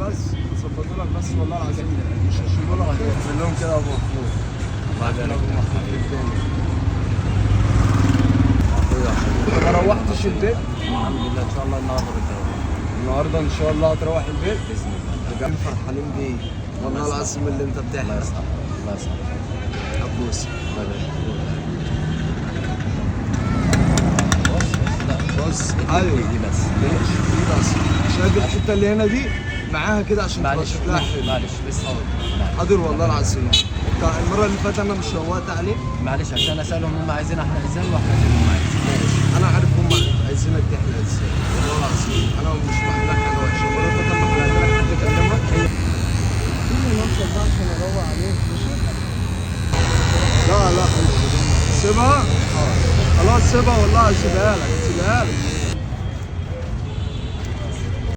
بس ظبطوا لك بس والله العظيم مش هيشيلوا لك خير. اعمل لهم كده ابو محمود. الله يبارك ابو محمود في الدنيا. انت ما روحتش البيت؟ الحمد لله ان شاء الله النهارده بتروح. النهارده ان شاء الله هتروح البيت باذن الله. بجد فرحانين بيك والله العظيم اللي انت الله بتحلم. يسعدك. الله يسعدك. ابوس الله يبارك. بص ايوه دي بس. ماشي دي بس. شايف الحته اللي هنا دي معاها كده عشان تبقى معلش شكلها حلو. معلش بس. حاضر والله العظيم. انت المره اللي فاتت انا مش شوقت عليك. معلش عشان اسالهم هم عايزين احلى ازاي واحنا عايزين هم عايزين. ماشي انا عارف هم عايزينك تحلى ازاي والله العظيم. انا مش بعمل لك حاجه وحشه. المره اللي فاتت لما حلقت لك حد كلمك كل نفسك بقى عشان اروق عليك. ماشي لا سيبها خلاص سيبها والله هسيبها لك